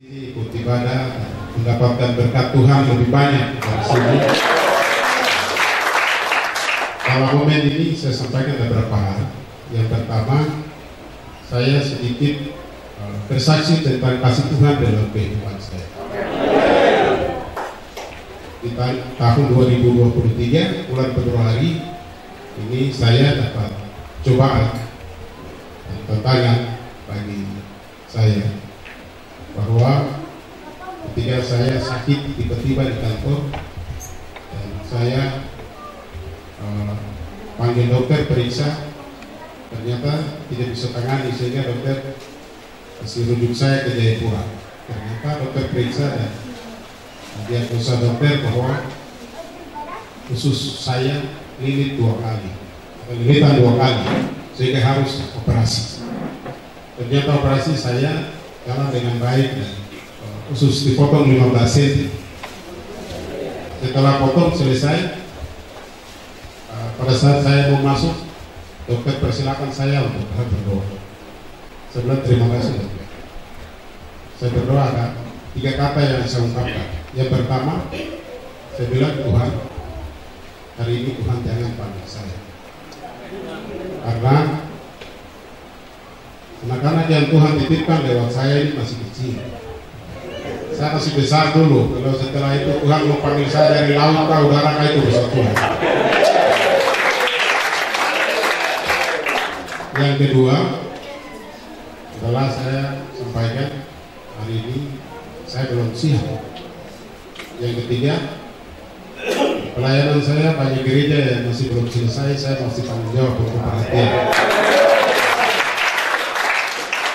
Ikut ibadah, mendapatkan berkat Tuhan lebih banyak dari sini. Kalau momen ini saya sampaikan ada beberapa hal. Yang pertama, saya sedikit bersaksi tentang kasih Tuhan dalam kehidupan saya. Di tahun 2023 bulan Februari ini saya dapat cobaan dan tantangan bagi saya, bahwa ketika saya sakit tiba-tiba di kantor dan saya panggil dokter periksa, ternyata tidak bisa tangani, sehingga dokter kasih rujuk saya ke Jayapura. Ternyata dokter periksa dan diagnosa dokter bahwa usus saya lilit 2 kali, lilitan 2 kali, sehingga harus operasi. Ternyata operasi saya jalan dengan baik dan usus dipotong 15 cm. Setelah potong selesai, pada saat saya mau masuk, dokter persilakan saya untuk berdoa. Saya bilang terima kasih dokter. Saya berdoa, ada 3 kata yang saya ungkapkan. Yang pertama, saya bilang, Tuhan, hari ini Tuhan jangan panggil saya, karena anak-anak yang Tuhan titipkan lewat saya ini masih kecil. Saya masih besar dulu. Kalau setelah itu Tuhan mau panggil saya dari laut ke udara, itu urusan Tuhan. Yang kedua, setelah saya sampaikan hari ini saya belum siap. Yang ketiga, pelayanan saya banyak gereja yang masih belum selesai, saya masih tanggung jawab untuk perhatian.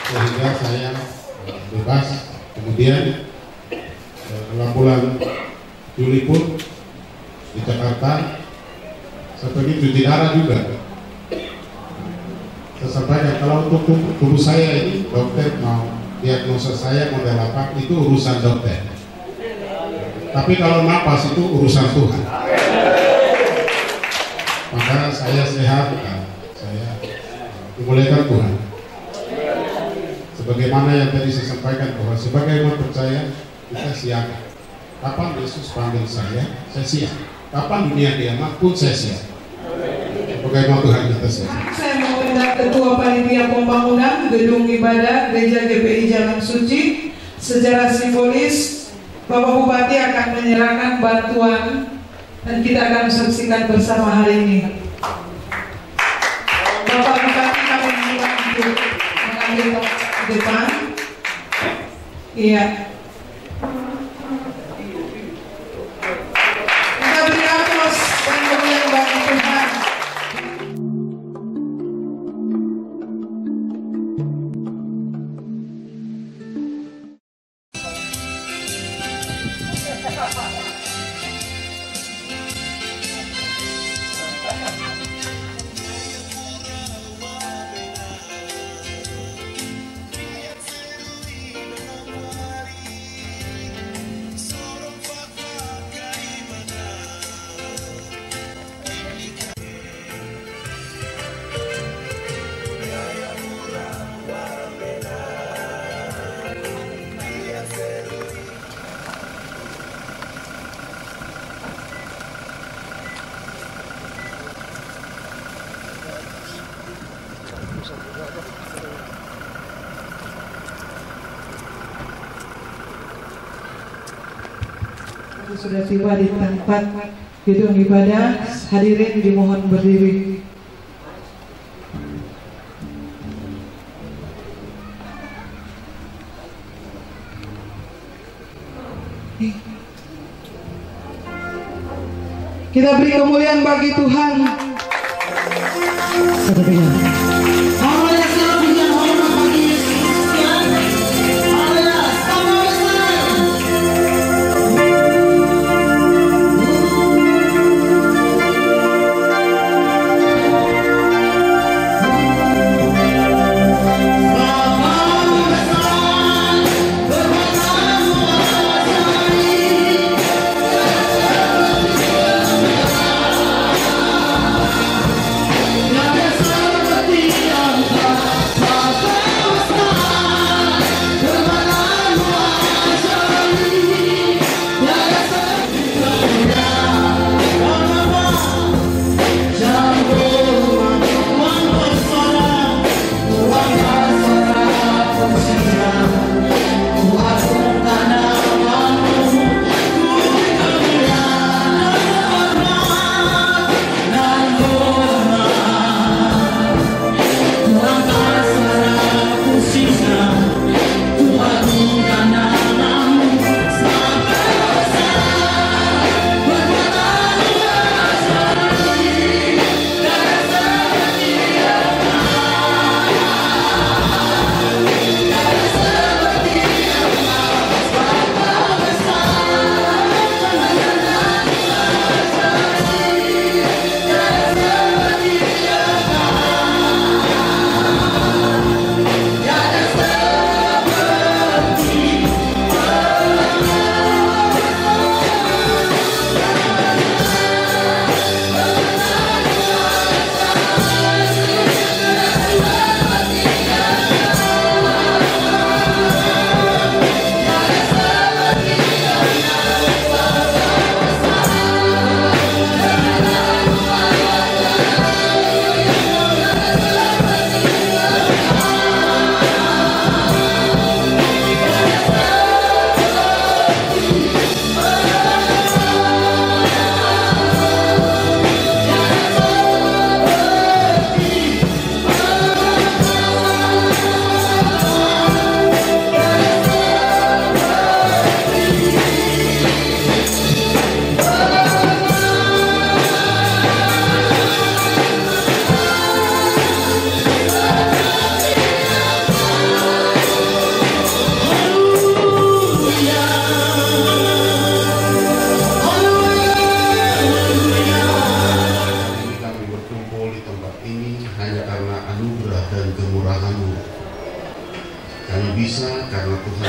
Sehingga saya bebas. Kemudian dalam bulan Juli pun di Jakarta saya pergi cuci darah juga. Saya sampaikan kalau untuk tubuh saya ini dokter mau diagnosa saya model apa, itu urusan dokter. Tapi kalau napas itu urusan Tuhan. Maka saya sehat dan saya dimuliakan Tuhan. Bagaimana yang tadi saya sampaikan, bahwa sebagai umat percaya kita siap. Kapan Yesus panggil saya siap. Kapan dunia kiamat pun saya siap. Bagaimana Tuhan kita siap. Saya mengundang Ketua Panitia Pembangunan Gedung Ibadah Gereja GPI Jalan Suci. Secara simbolis Bapak Bupati akan menyerahkan bantuan dan kita akan saksikan bersama hari ini. Bapak Bupati kami minta untuk mengambil depan. Iya. Kita beri aplaus dan kemuliaan bagi Tuhan. Sudah tiba di tempat gedung ibadah, hadirin dimohon berdiri. Kita beri kemuliaan bagi Tuhan.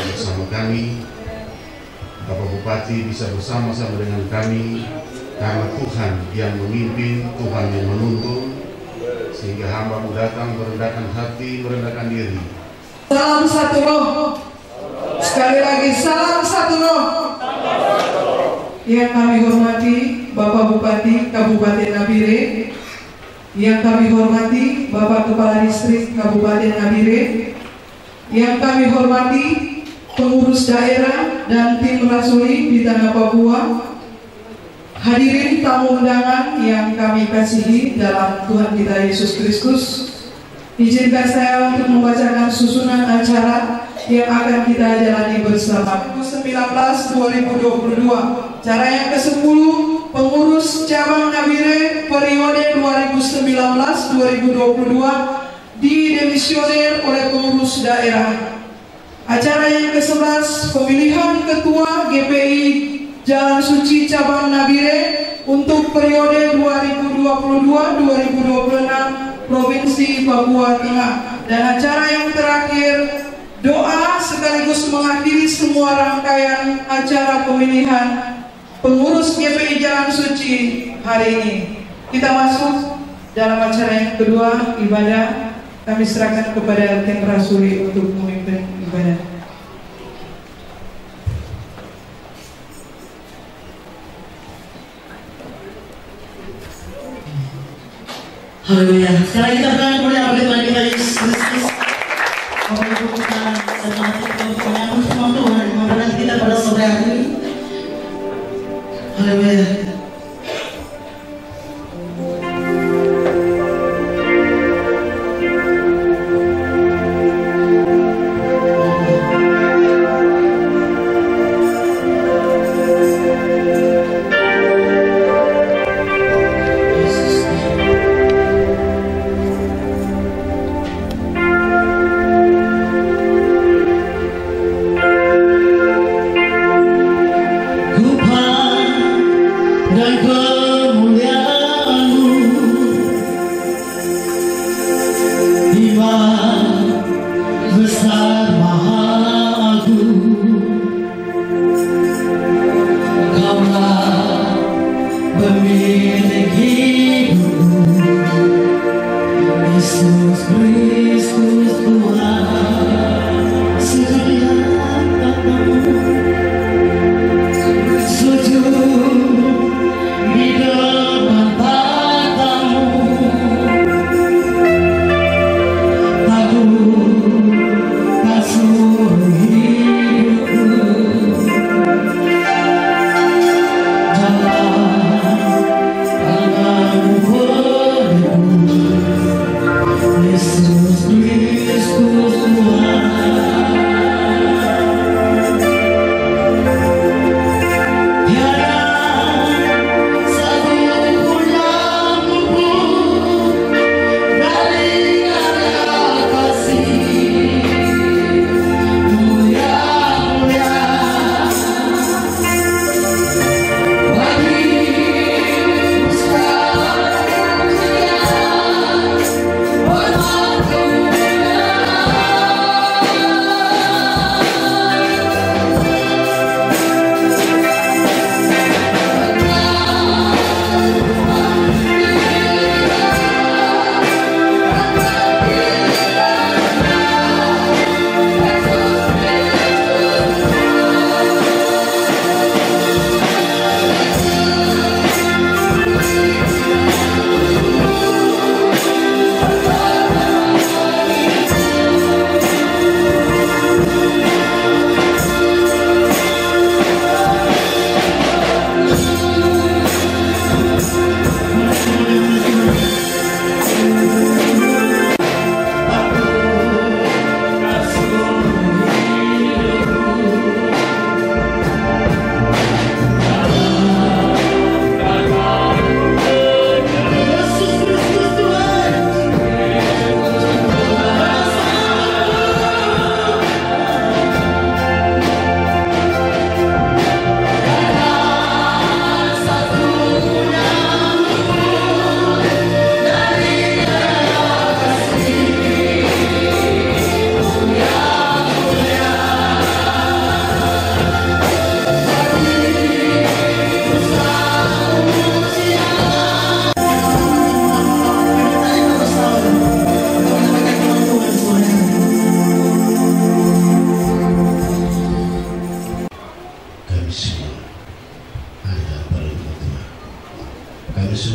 bersama kami. Bapak Bupati bisa bersama-sama dengan kami karena Tuhan yang memimpin, Tuhan yang menuntun, sehingga hamba-Mu datang merendahkan hati, merendahkan diri. Salam satu roh. Sekali lagi salam satu roh. Yang kami hormati Bapak Bupati Kabupaten Nabire, yang kami hormati Bapak Kepala Distrik Kabupaten Nabire, yang kami hormati pengurus daerah dan tim Rasuli di Tanah Papua, hadirin tamu undangan yang kami kasihi dalam Tuhan kita Yesus Kristus, izinkan saya untuk membacakan susunan acara yang akan kita jalani bersama. 2019-2022, cara yang ke-10, pengurus cabang Nabire periode 2019-2022 didemisioner oleh pengurus daerah. Acara yang ke-11, pemilihan ketua GPI Jalan Suci Cabang Nabire untuk periode 2022-2026 Provinsi Papua Tengah. Dan acara yang terakhir, doa sekaligus mengakhiri semua rangkaian acara pemilihan pengurus GPI Jalan Suci hari ini. Kita masuk dalam acara yang kedua, ibadah. Kami serahkan kepada tim Rasuli untuk memimpin ibadah. Haleluya. Sekarang kita berikan kepada Tuhan kita Yesus Kristus. Bapak Ibu kita semangat kita untuk menyambut firman Tuhan yang memberkati kita pada sore hari ini. Haleluya. Sujud di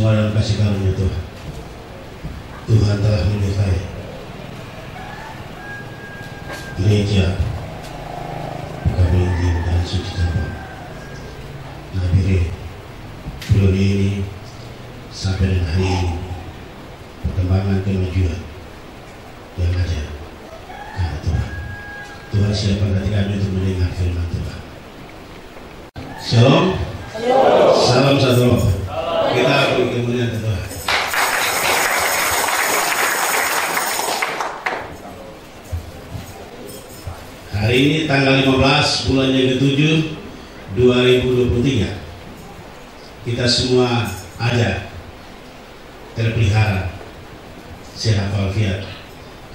semua dalam kasih karunia Tuhan. Tuhan telah menyertai gereja Kamenjing dan Suci Tanpa Nabire periode ini sampai dengan hari ini, perkembangan kemajuan yang ada karena Tuhan. Tuhan siapkan hati kami untuk mendengar firman Tuhan. Shalom. Salam satu. Kita beri kemuliaan Tuhan. Hari ini tanggal 15 bulan yang ke-7 2023. Kita semua ada terpelihara sehat walafiat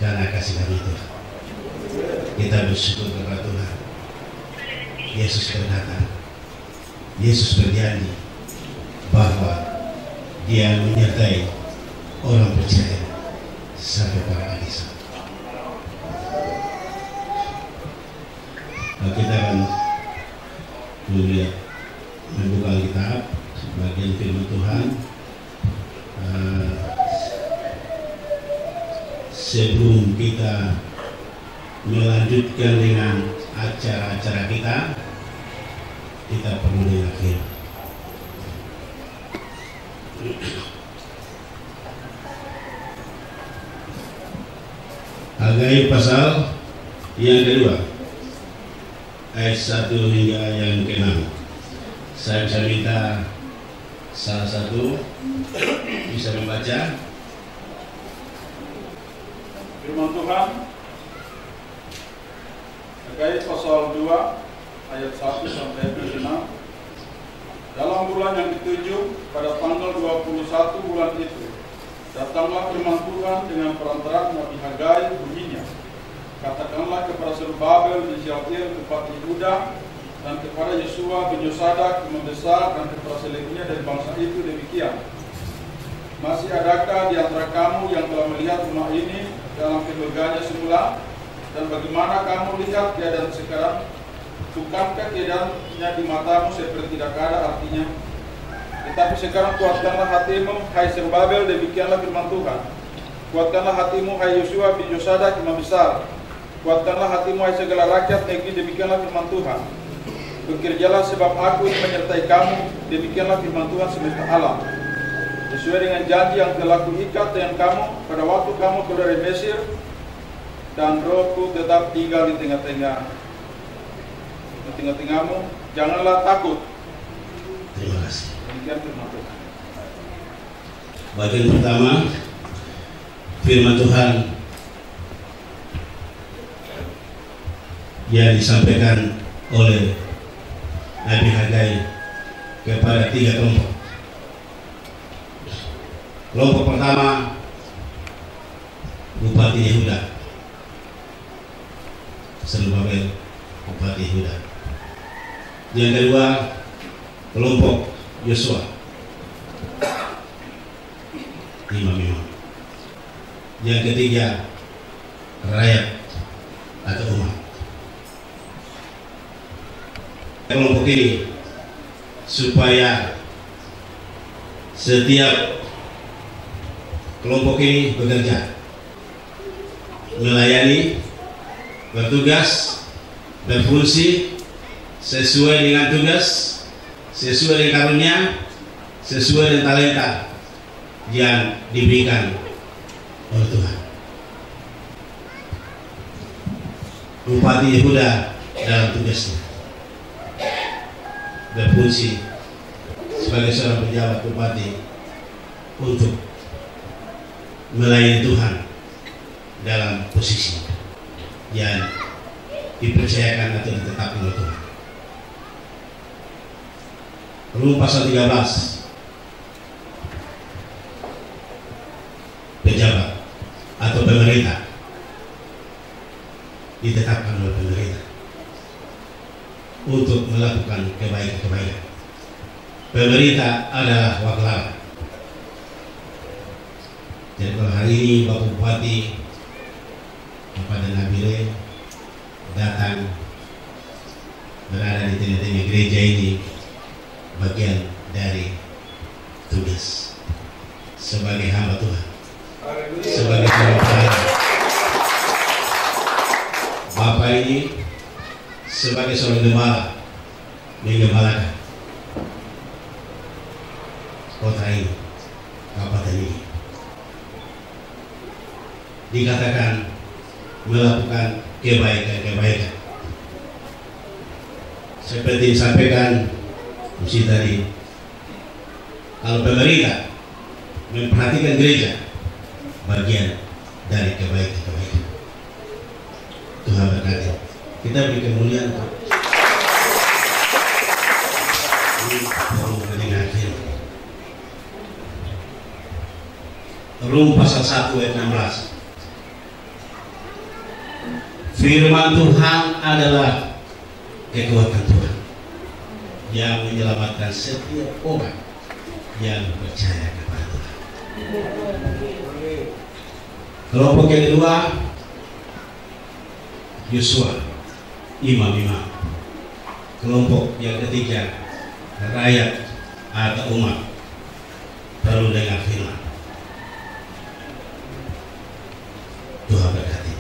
karena kasih karunia Tuhan. Kita bersyukur kepada Tuhan. Yesus berdatang. Yesus berjanji bahwa Dia menyertai orang percaya sampai pada akhir zaman. Kita akan melihat membuka Alkitab bagian firman Tuhan. Sebelum kita melanjutkan dengan acara-acara kita perlu dengar firman. Hagai pasal yang kedua ayat 1 hingga yang ke-6. Saya bisa minta salah satu bisa membaca firman Tuhan. Hagai pasal 2 ayat 1 sampai 6. Dalam bulan yang ke-7 pada tanggal 21 bulan itu datanglah firman Tuhan dengan perantaraan Nabi Hagai bunyinya. Katakanlah kepada Zerubabel bin Shealtiel bupati Yehuda dan kepada Yesua bin Yosadak imam besar dan kepada seluruhnya dari bangsa itu demikian. Masih adakah di antara kamu yang telah melihat rumah ini dalam keluarganya semula, dan bagaimana kamu lihat keadaan sekarang? Bukankah keadaannya di matamu seperti tidak ada artinya? Tetapi sekarang kuatkanlah hatimu, hai Zerubabel, demikianlah firman Tuhan. Kuatkanlah hatimu, hai Yesua bin Yosadak imam besar. Kuatkanlah hatimu, hai segala rakyat negeri, demikianlah firman Tuhan. Bekerjalah sebab aku ingin menyertai kamu, demikianlah firman Tuhan semesta alam. Sesuai dengan janji yang telah kuikat dengan kamu pada waktu kamu keluar dari Mesir, dan rohku tetap tinggal di tengah-tengahmu, janganlah takut. Terima kasih. Demikian firman Tuhan. Bagian pertama firman Tuhan yang disampaikan oleh Nabi Hagai kepada 3 kelompok. Kelompok pertama Bupati Yehuda, Zerubabel Bupati Yehuda. Yang kedua kelompok Yosua, imam-imam. Yang ketiga rakyat atau umat. Kelompok ini supaya setiap kelompok ini bekerja, melayani, bertugas, berfungsi sesuai dengan tugas, sesuai dengan karunia, sesuai dengan talenta yang diberikan oleh Tuhan. Bupati Yehuda dalam tugasnya berfungsi sebagai seorang pejabat bupati untuk melayani Tuhan dalam posisi yang dipercayakan atau ditetapkan oleh Tuhan. Rum pasal 13, pejabat atau pemerintah ditetapkan oleh pemerintah untuk melakukan kebaikan-kebaikan. Pemerintah adalah wakil. Jadi kalau hari ini Bapak Bupati kepada Nabire datang berada di tengah-tengah gereja ini, bagian dari tugas. sebagai hamba Tuhan, sebagai hamba Tuhan. Bapak ini sebagai seorang gembala menggembalakan kota ini, kabupaten ini. Dikatakan melakukan kebaikan-kebaikan. Seperti disampaikan Musi tadi, kalau pemerintah memperhatikan gereja, bagian dari kebaikan-kebaikan. Tuhan berkati. Kita beri kemuliaan Pak. Ini perlu mendengar firman. Rum pasal 1 ayat 16. Firman Tuhan adalah kekuatan Tuhan yang menyelamatkan setiap orang yang percaya kepada Tuhan. Kelompok yang kedua, Yosua, imam-imam. Kelompok yang ketiga, rakyat atau umat perlu dengar firman. Tuhan berkati.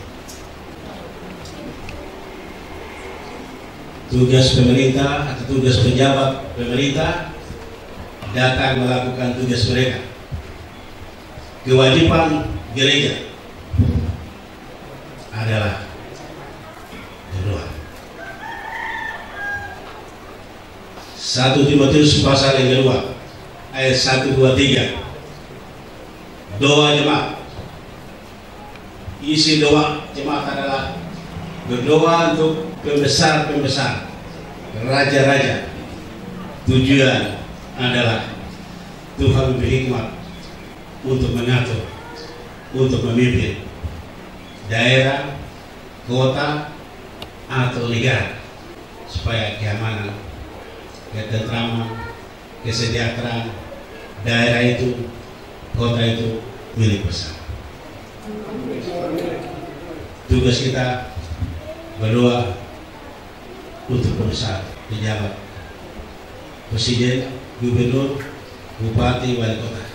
Tugas pemerintah atau tugas pejabat pemerintah datang melakukan tugas mereka. Kewajiban gereja adalah berdoa. 1 Timotius pasal yang kedua ayat 1, 2, 3. Doa jemaat. Isi doa jemaat adalah berdoa untuk pembesar-pembesar, raja-raja. Tujuan adalah Tuhan memberi hikmat untuk mengatur, untuk memimpin daerah, kota, atau negara supaya keamanan, ketentraman, kesejahteraan daerah itu, kota itu milik bersama. Tugas kita berdoa untuk pembesar, pejabat, presiden, gubernur, bupati, wali kota.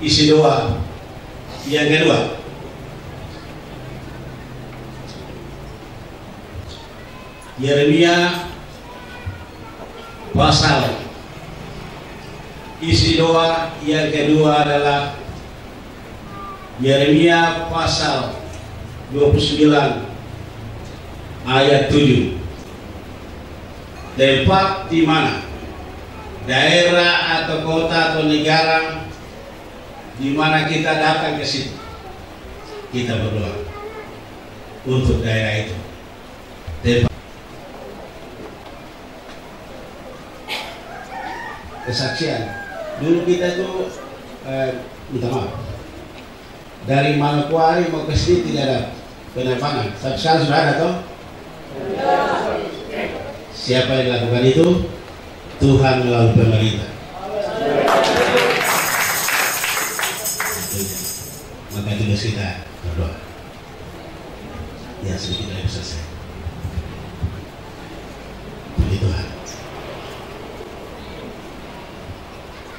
Isi doa yang kedua, Yeremia pasal. Isi doa yang kedua adalah Yeremia pasal 29 ayat 7. Tempat di mana daerah atau kota atau negara di mana kita datang ke situ, kita berdoa untuk daerah itu. Kesaksian dulu kita tuh minta maaf, dari Manokwari mau ke sini tidak ada penerbangan, tapi sekarang sudah ada toh. Siapa yang lakukan itu? Tuhan melalui pemerintah. Maka tugas kita berdoa. Ya, sedikit lagi selesai. Puji Tuhan.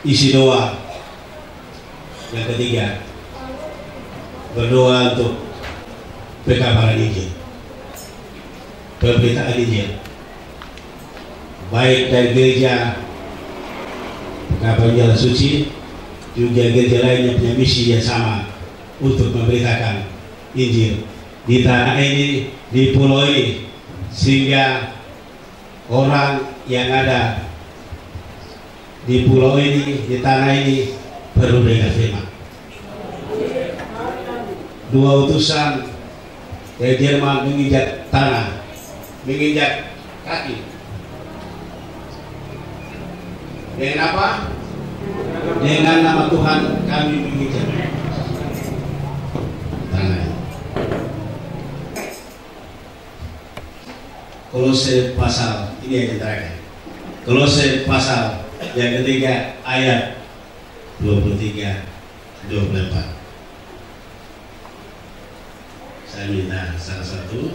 Isi doa yang ketiga, berdoa untuk pekabaran Injil, pemberitaan Injil, baik dari gereja Pekabaran Jalan Suci, juga gereja lain yang punya misi yang sama untuk memberitakan Injil di tanah ini, di pulau ini, sehingga orang yang ada di pulau ini, di tanah ini perlu dengar firman. 2 utusan dari Jerman menginjak tanah, menginjak kaki. Dengan apa? Dengan nama Tuhan kami menginjak tanah. Kolose pasal ini yang terakhir. Kolose pasal yang ketiga ayat 23-24. Saya minta salah satu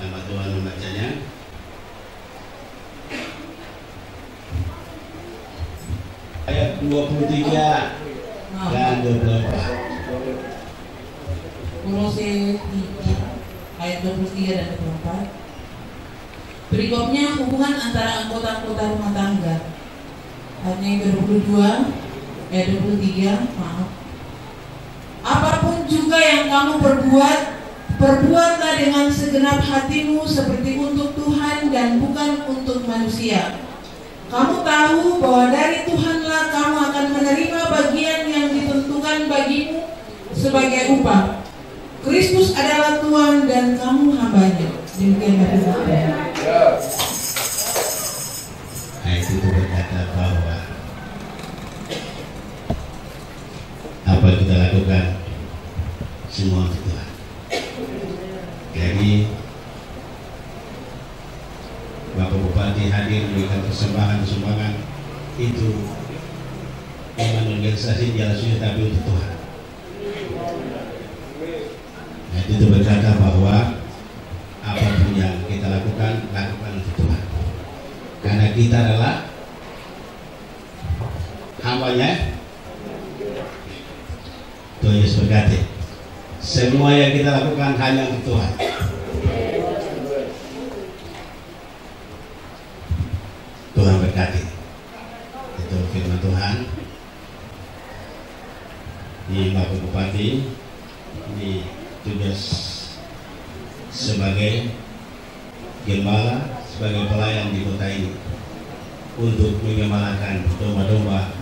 hamba Tuhan membacanya. 23 dan 24. Kolose 3 ayat 23 dan 24. Berikutnya hubungan antara anggota-anggota rumah tangga. Ayatnya yang ke-22 ayat 23, maaf. Apapun juga yang kamu perbuat, perbuatlah dengan segenap hatimu seperti untuk Tuhan dan bukan untuk manusia. Kamu tahu bahwa dari Tuhanlah kamu akan menerima bagian yang ditentukan bagimu sebagai upah. Kristus adalah Tuhan dan kamu hambanya. Demikian dari Tuhan. Nah, itu berkata bahwa apa yang kita lakukan semua untuk Tuhan. Jadi Bapak Bupati hadir memberikan persembahan itu bukan organisasi jalan suci tapi untuk Tuhan. Nah, itu berkata bahwa apapun yang kita lakukan untuk Tuhan. Karena kita adalah hamba-Nya. Tuhan Yesus berkata, semua yang kita lakukan hanya untuk Tuhan. Tuhan berkati. Itu firman Tuhan. Di Bapak Bupati ini tugas sebagai gembala, sebagai pelayan di kota ini untuk mengembalakan domba-domba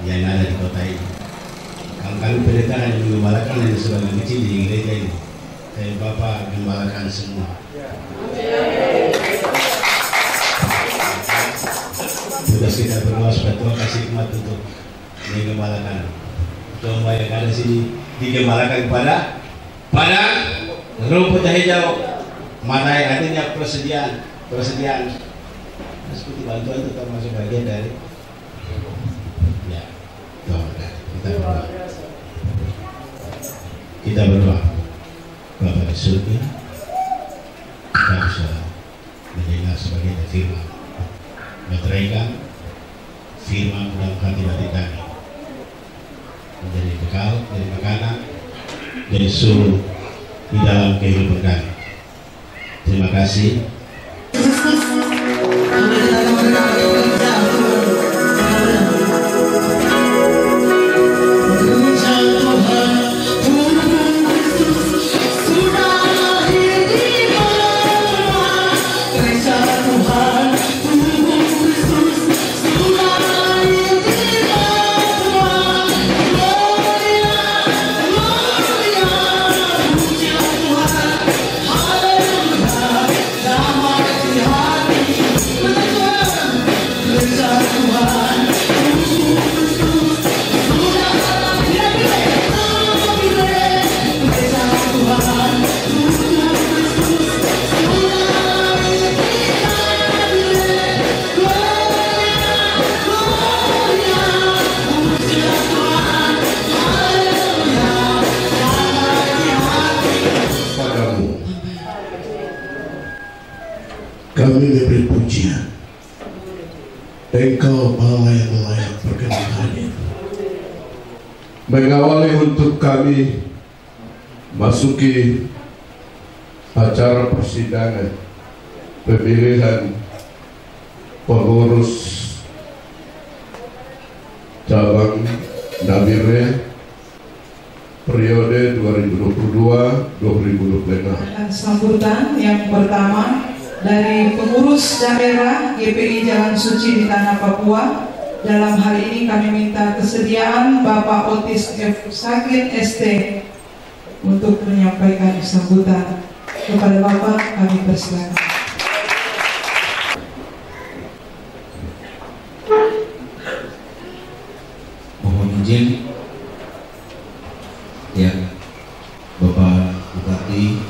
yang ada di kota ini. Kalau kami pendeta hanya mengembalakan yang sebagai kecil di gereja ini, tapi Bapak gembalakan semua. Tugas kita berdoa supaya Tuhan kasih hikmat untuk mengembalakan domba yang ada di sini, digembalakan pada rumput hijau. Mana yang artinya persediaan seperti bantuan itu termasuk bagian dari ya. Kita berdoa Bapa di surga, kita bisa mendengar sebagian dari firman, meteraikan firman dalam hati kami menjadi bekal, menjadi makanan, jadi suruh di dalam kehidupan kami. Terima kasih. Kami memberi pujian. Engkau Allah yang layak perkenalannya. Mengawali untuk kami masuki acara persidangan pemilihan pengurus cabang Nabire periode 2022-2025. Sambutan yang pertama dari pengurus daerah GPI Jalan Suci di Tanah Papua. Dalam hal ini kami minta kesediaan Bapak Otis F. Sakin ST untuk menyampaikan sambutan. Kepada Bapak kami persilakan. Mohon izin ya Bapak Bupati,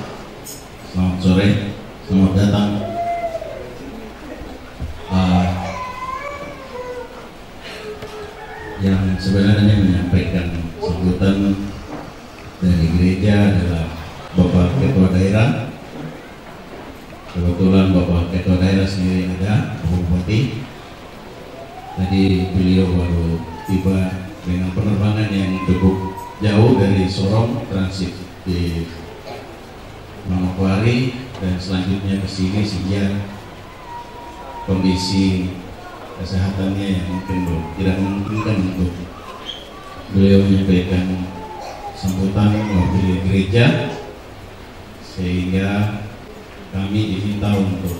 selamat sore, selamat datang. Yang sebenarnya menyampaikan sambutan dari gereja adalah Bapak Ketua Daerah. Kebetulan Bapak Ketua Daerah sendiri ada, Bapak Bupati. Tadi beliau baru tiba dengan penerbangan yang cukup jauh dari Sorong, transit di Manokwari dan selanjutnya ke sini, sehingga kondisi kesehatannya yang mungkin tidak memungkinkan untuk beliau menyampaikan sambutan mewakili gereja, sehingga kami diminta untuk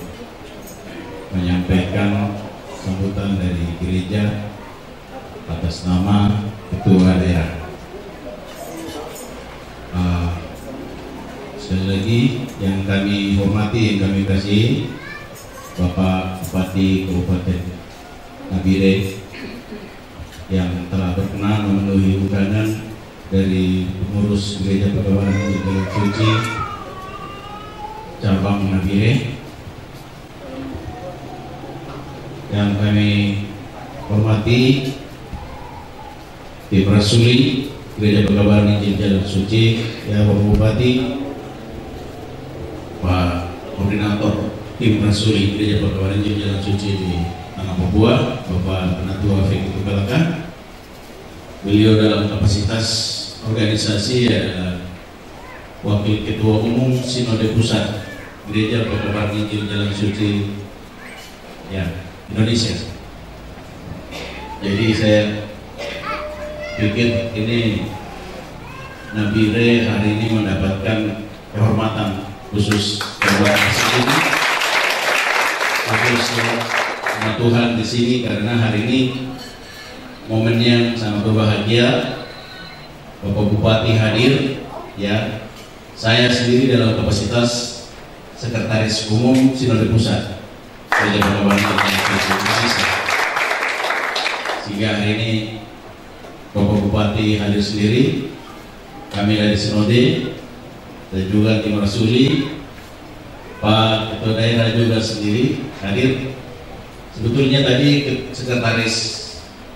menyampaikan sambutan dari gereja atas nama Ketua Daerah. Sekali lagi yang kami hormati, yang kami kasih Bapak Bupati Kabupaten Nabire yang telah berkenan memenuhi undangan dari pengurus Gereja Perkabaran Injil Jalan Suci cabang Nabire, yang kami hormati Tim Rasuli Gereja Perkabaran Injil Jalan Suci, ya Bapak Bupati, Pak Koordinator Tim Rasuli Gereja Perkabaran Injil Jalan Suci di Tanah Papua, Bapak Penatua Feki Tukalakan. Beliau dalam kapasitas organisasi adalah Wakil Ketua Umum Sinode Pusat Gereja Perkabaran Injil Jalan Suci ya Indonesia. Jadi saya pikir ini Nabire hari ini mendapatkan kehormatan khusus ini, khusus sama Tuhan di sini, karena hari ini momennya sangat berbahagia. Bapak Bupati hadir, ya. Saya sendiri dalam kapasitas Sekretaris Umum Sinode Pusat Gereja Perkabaran Indonesia. Sehingga hari ini Bapak Bupati hadir sendiri, kami dari Sinode dan juga Tim Rasuli, Pak Ketua Daerah juga sendiri hadir. Sebetulnya tadi Sekretaris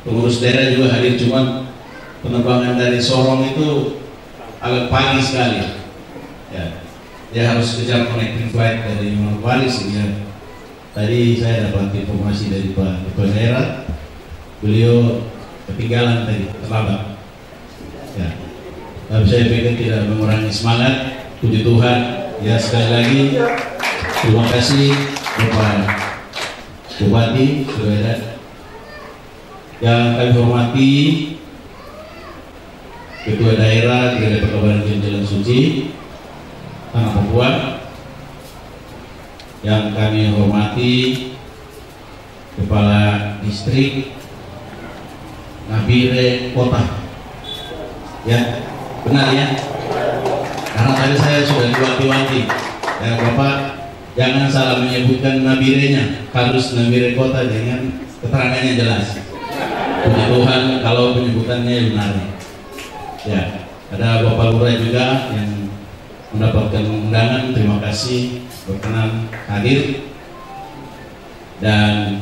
Pengurus Daerah juga hadir, cuman penerbangan dari Sorong itu agak pagi sekali. Ya, dia harus kejar connecting flight dari Manokwari, sehingga tadi saya dapat informasi dari Pak Ketua Daerah, beliau ketinggalan tadi, terlambat. Ya, tapi saya pikir tidak mengurangi semangat. Puji Tuhan. Ya, sekali lagi terima kasih Bapak Bupati Sudah. Yang kami hormati Ketua Daerah Gereja Perkabaran Injil Jalan Suci Tanah Papua, yang kami hormati Kepala Distrik Nabire Kota, ya benar ya, karena tadi saya sudah diwanti-wanti ya Bapak, jangan salah menyebutkan Nabirenya, harus Nabire Kota dengan keterangannya jelas. Puji Tuhan kalau penyebutannya benar. Ya, ada Bapak Lurah juga yang mendapatkan undangan, terima kasih berkenan hadir. Dan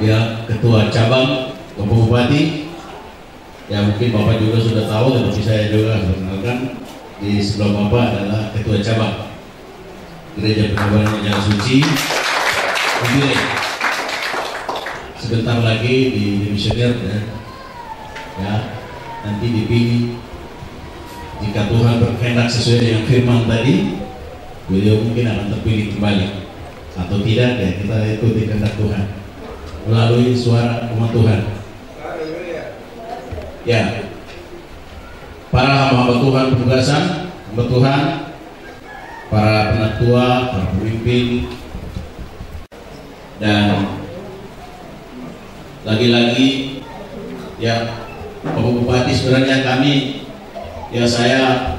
ya Ketua Cabang Bapak Bupati, ya mungkin Bapak juga sudah tahu, tetapi saya juga perkenalkan, di sebelah Bapak adalah Ketua Cabang Gereja Perkabaran Jalan Suci Nabire. Sebentar lagi di dimisioner ya, nanti dipilih. Jika Tuhan berkehendak sesuai dengan firman tadi, beliau mungkin akan terpilih kembali, atau tidak ya kita ikuti kehendak Tuhan melalui suara umat Tuhan. Ya, para hamba Tuhan petugasan, hamba Tuhan, para penatua, para pemimpin, dan lagi-lagi ya Bapak Bupati, sebenarnya kami, ya saya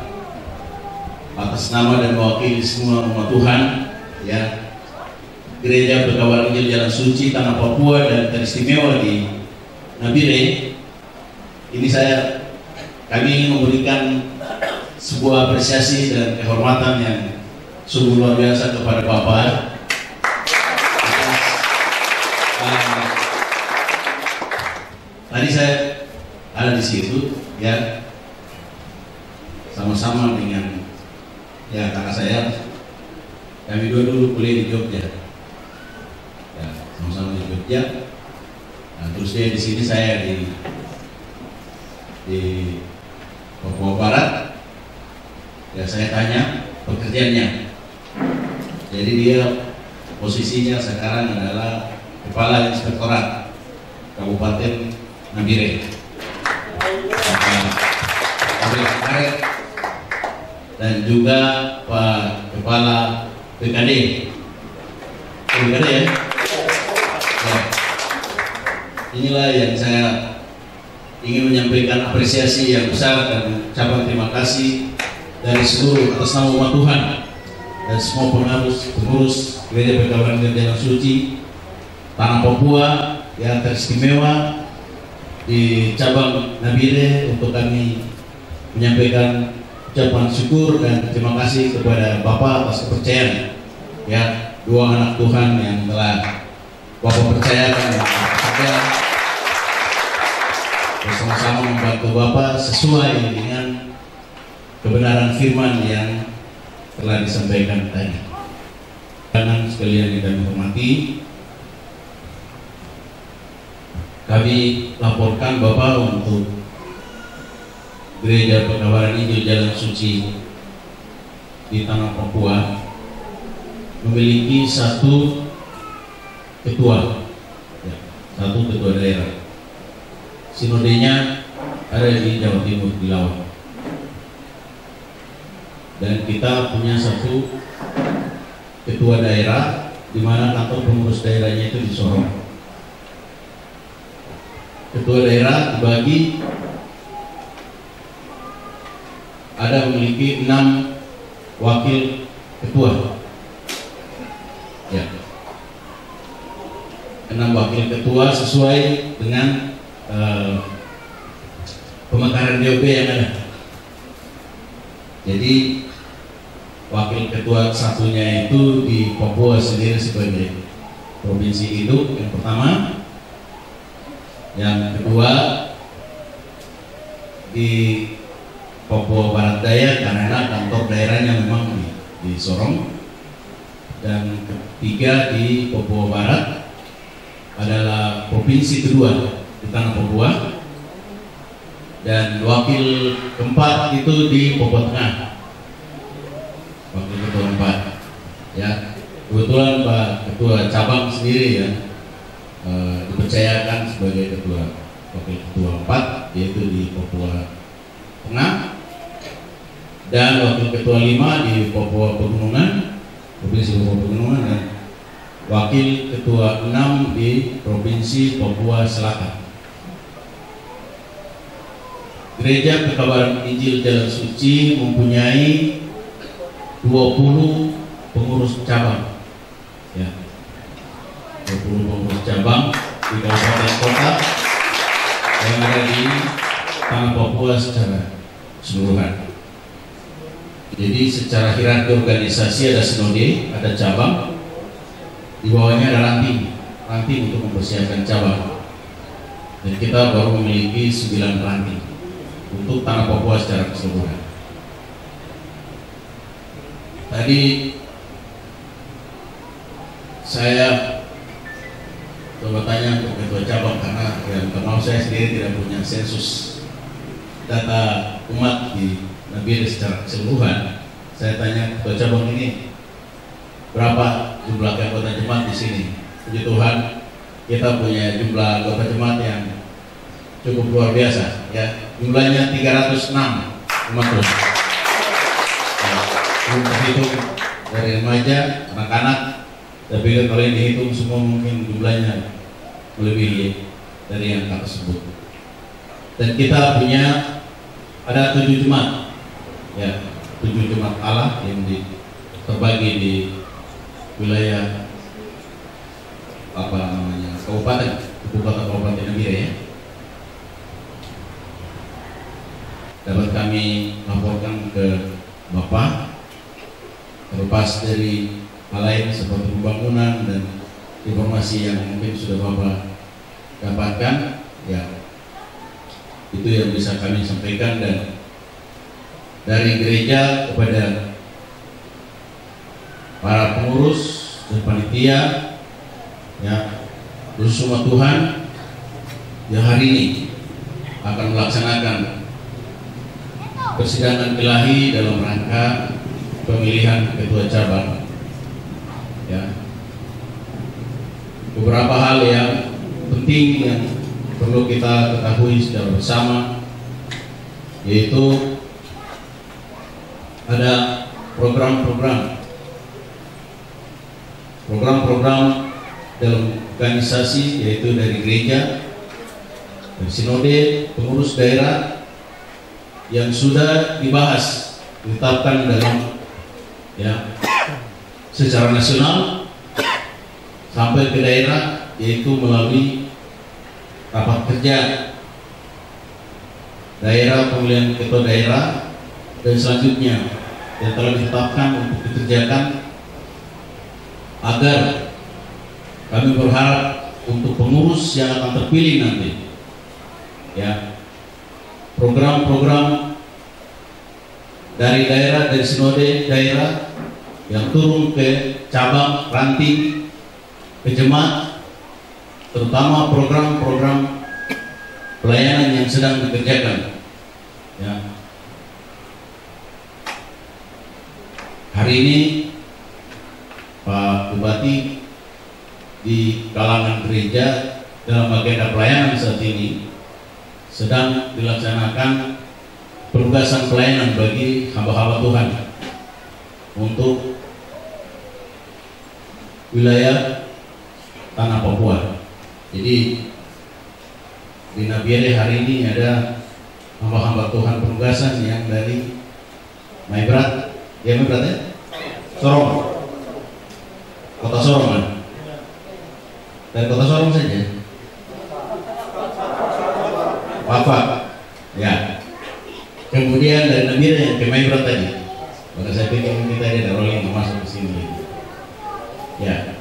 atas nama dan mewakili semua umat Tuhan ya Gereja Perkabaran Injil Jalan Suci Tanah Papua dan teristimewa di Nabire ini, kami ingin memberikan sebuah apresiasi dan kehormatan yang sungguh luar biasa kepada Bapak. Tadi saya ada di situ ya, sama-sama dengan ya kakak saya, kami dulu kuliah di Jogja ya, sama-sama di Jogja. Nah, terus dia di sini, saya di Papua Barat. Ya saya tanya pekerjaannya. Jadi dia posisinya sekarang adalah Kepala Inspektorat Kabupaten Nabire. Dan juga Pak Kepala BKD. BKD ya? Ya. Inilah yang saya ingin menyampaikan apresiasi yang besar dan ucapan terima kasih dari seluruh atas nama umat Tuhan dan semua pengurus Gereja Pekabaran Jalan Suci Tanah Papua yang teristimewa di cabang Nabire, untuk kami menyampaikan ucapan syukur dan terima kasih kepada Bapak atas kepercayaan ya, dua anak Tuhan yang telah Bapak percayakan bersama-sama membantu Bapak sesuai dengan kebenaran firman yang telah disampaikan tadi. Kanan sekalian yang kami hormati, kami laporkan Bapak untuk Gereja Pekabaran Injil Jalan Suci di Tanah Papua memiliki satu ketua daerah. Sinodenya ada di Jawa Timur, di Lawang. Dan kita punya satu ketua daerah di mana kantor pengurus daerahnya itu di Sorong. Ketua daerah dibagi, ada memiliki 6 wakil ketua. Ya. 6 wakil ketua sesuai dengan pemekaran DOP yang ada. Jadi wakil ketua satunya itu di Papua sendiri sebagai provinsi induk yang pertama, yang kedua di Papua Barat Daya karena kantor daerahnya memang di Sorong, dan ketiga di Papua Barat adalah provinsi kedua di Tanah Papua, dan wakil keempat itu di Papua Tengah. Wakil ketua 4 ya, kebetulan Pak Ketua Cabang sendiri ya dipercayakan sebagai wakil ketua 4, yaitu di Papua Tengah, dan wakil ketua 5 di Papua Pegunungan, provinsi Papua Pegunungan, dan wakil ketua 6 di provinsi Papua Selatan. Gereja Pekabaran Injil Jalan Suci mempunyai 20 pengurus cabang ya, 20 pengurus cabang di kabupaten kota yang ada di Tanah Papua secara keseluruhan. Jadi secara hierarki organisasi ada sinode, ada cabang, di bawahnya ada ranting untuk mempersiapkan cabang, dan kita baru memiliki 9 ranting untuk Tanah Papua secara keseluruhan. Tadi saya coba tanya untuk ketua cabang, karena ya, maaf saya sendiri tidak punya sensus data umat di Nabire secara keseluruhan. Saya tanya ketua cabang ini, berapa jumlah anggota jemaat di sini? Puji Tuhan, kita punya jumlah anggota jemaat yang cukup luar biasa ya, jumlahnya 306 umat Tuhan. Belum terhitung dari remaja, anak-anak, tapi kalau yang dihitung semua mungkin jumlahnya melebihi dari angka tersebut. Dan kita punya ada 7 jemaat ya, 7 jemaat Allah yang terbagi di wilayah kabupaten Kabupaten Nabire ya. Dapat kami laporkan ke Bapak, terlepas dari hal lain seperti pembangunan dan informasi yang mungkin sudah Bapak dapatkan ya, itu yang bisa kami sampaikan. Dan dari gereja kepada para pengurus dan panitia ya, khusus umat Tuhan yang hari ini akan melaksanakan persidangan ilahi dalam rangka pemilihan ketua cabang. Ya. Beberapa hal yang penting yang perlu kita ketahui secara bersama, yaitu ada program-program dalam organisasi, yaitu dari gereja, dari sinode, pengurus daerah yang sudah dibahas, ditetapkan dalam secara nasional sampai ke daerah, yaitu melalui rapat kerja daerah, pemilihan ketua daerah, dan selanjutnya yang telah ditetapkan untuk dikerjakan, agar kami berharap untuk pengurus yang akan terpilih nanti, ya, program-program dari daerah, dari sinode daerah yang turun ke cabang, ranting, ke jemaat, terutama program-program pelayanan yang sedang dikerjakan. Ya. Hari ini Pak Bupati di kalangan gereja dalam agenda pelayanan saat ini sedang dilaksanakan penugasan pelayanan bagi hamba-hamba Tuhan untuk wilayah tanah Papua. Jadi di Nabiere hari ini ada hamba-hamba Tuhan penugasan yang dari Maibrat, ya Maibrat ya? Sorong, kota Sorong kan? Dari kota Sorong saja. Wafat, ya. Kemudian dari Nabiere yang ke Maibrat tadi. Maka saya pikir kita ada rolling masuk ke sini. Ya.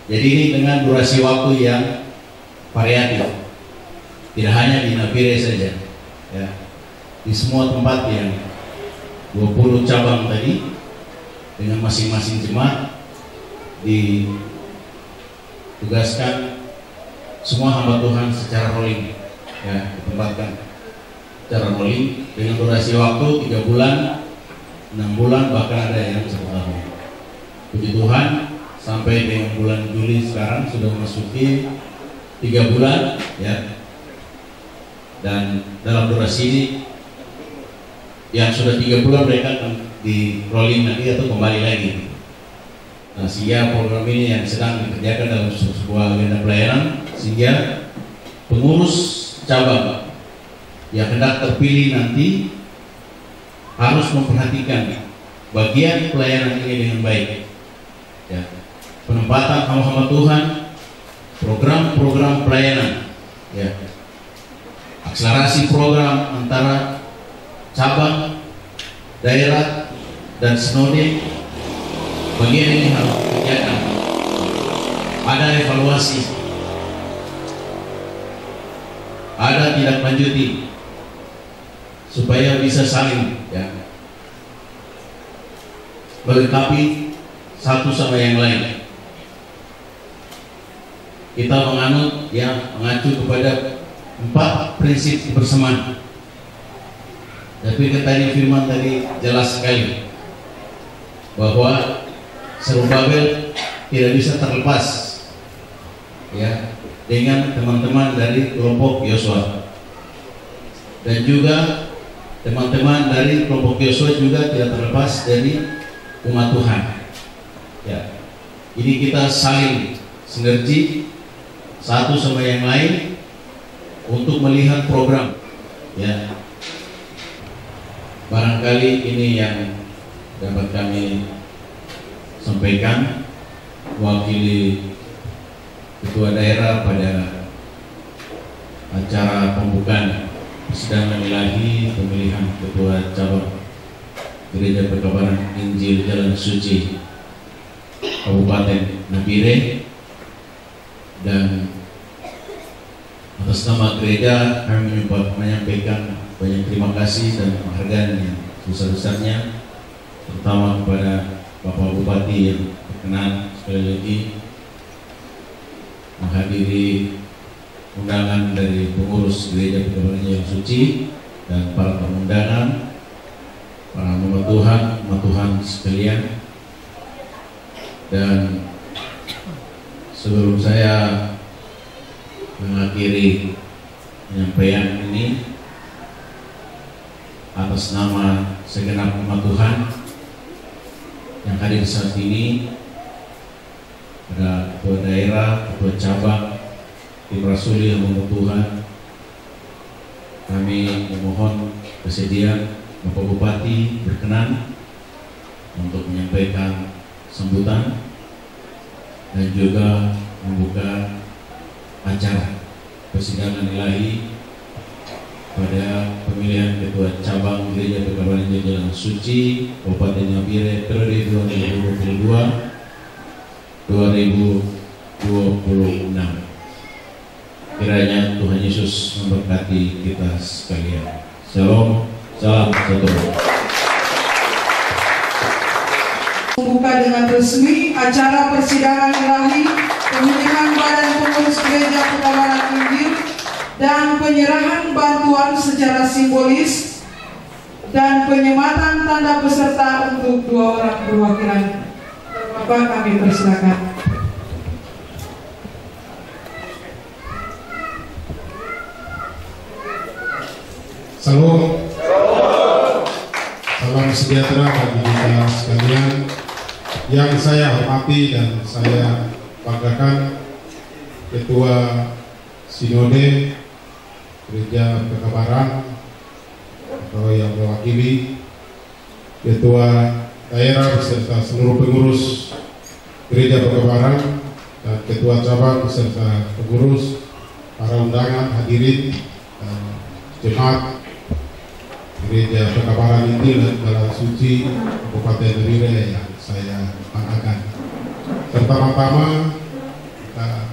Jadi ini dengan durasi waktu yang variatif. Tidak hanya di Nabiere saja, ya, di semua tempat yang 20 cabang tadi dengan masing-masing jemaat ditugaskan semua hamba Tuhan secara rolling, ya, ditempatkan secara rolling dengan durasi waktu 3 bulan, 6 bulan, bahkan ada yang 1 tahun. Puji Tuhan, sampai dengan bulan Juli sekarang sudah memasuki 3 bulan, ya. Dan dalam durasi ini yang sudah 3 bulan mereka akan di rolling lagi atau kembali lagi. Nah, sehingga program ini yang sedang dikerjakan dalam sebuah agenda pelayanan, sehingga pengurus cabang yang hendak terpilih nanti harus memperhatikan bagian pelayanan ini dengan baik. Ya. Penempatan hamba-hamba Tuhan, program-program pelayanan, ya. Akselerasi program antara cabang, daerah, dan sinode, bagian ini harus dikerjakan. Ada evaluasi, ada tindak lanjuti, supaya bisa saling, ya, melengkapi satu sama yang lain. Kita menganut, ya, mengacu kepada 4 prinsip kebersamaan. Tapi tadi firman tadi jelas sekali bahwa Zerubabel tidak bisa terlepas, ya, dengan teman-teman dari kelompok Yosua, dan juga teman-teman dari kelompok Yosua juga tidak terlepas dari umat Tuhan. Ya, ini kita saling sinergi satu sama yang lain untuk melihat program, ya. Barangkali ini yang dapat kami sampaikan mewakili ketua daerah pada acara pembukaan persidangan ilahi pemilihan ketua cabang Gereja Perkabaran Injil Jalan Suci Kabupaten Nabiere. Dan atas nama gereja kami menyampaikan banyak terima kasih dan penghargaan yang sebesar-besarnya, terutama kepada Bapak Bupati yang berkenan sekali lagi menghadiri undangan dari pengurus Gereja Perkabaran yang Suci dan para pengundangan, para hamba Tuhan sekalian. Dan sebelum saya mengakhiri penyampaian ini atas nama segenap umat Tuhan yang hadir saat ini, ada ketua daerah, ketua cabang, tim rasuli yang membantu Tuhan, kami memohon kesediaan Bapak Bupati berkenan untuk menyampaikan sambutan dan juga membuka acara persidangan ilahi pada pemilihan ketua cabang Gereja Perkabaran Jalan Suci Kabupaten Nyampire periode 2022-2026. Kiranya Tuhan Yesus memberkati kita sekalian. Shalom, salam sejahtera. Membuka dengan resmi acara persidangan ilahi pemilihan Badan Pengurus Gereja Perkabaran Injil dan penyerahan bantuan secara simbolis dan penyematan tanda peserta untuk 2 orang perwakilan. Bapak, kami persilakan. Salam sejahtera bagi kita sekalian. Yang saya hormati dan saya banggakan Ketua Sinode Gereja Perkabaran atau yang mewakili Ketua Daerah beserta seluruh pengurus Gereja Perkabaran dan Ketua Cabang beserta pengurus, para undangan, hadirin, dan jemaat Gereja Perkabaran Injil dan Jalan Suci Kabupaten Nyampire yang saya banggakan. Pertama-tama kita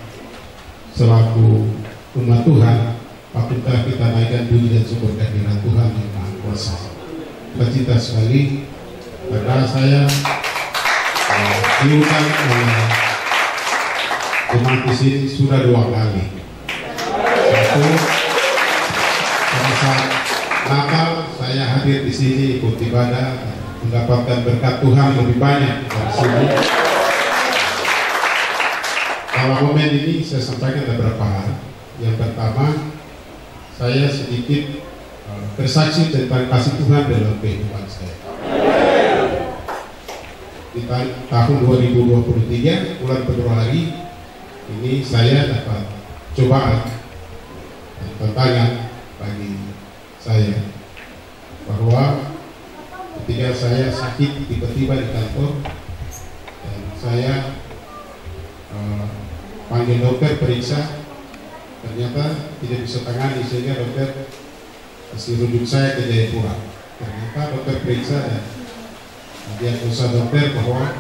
selaku umat Tuhan patutlah kita naikkan puji dan syukur kehadirat Tuhan yang Maha Kuasa. Kita sekali karena saya diundang oleh jemaat di sini sudah 2 kali. Satu, pada saat Natal saya hadir di sini ikut ibadah, mendapatkan berkat Tuhan lebih banyak dari sini. Dalam momen ini saya sampaikan beberapa hal. Yang pertama, saya sedikit bersaksi tentang kasih Tuhan dalam kehidupan saya. Di tahun 2023 bulan Februari ini saya dapat cobaan dan tantangan bagi saya bahwa ketika saya sakit tiba-tiba di kantor dan saya panggil dokter periksa, ternyata tidak bisa tangani, sehingga dokter kasih rujuk saya ke Jayapura. Ternyata dokter periksa dan diagnosa dokter bahwa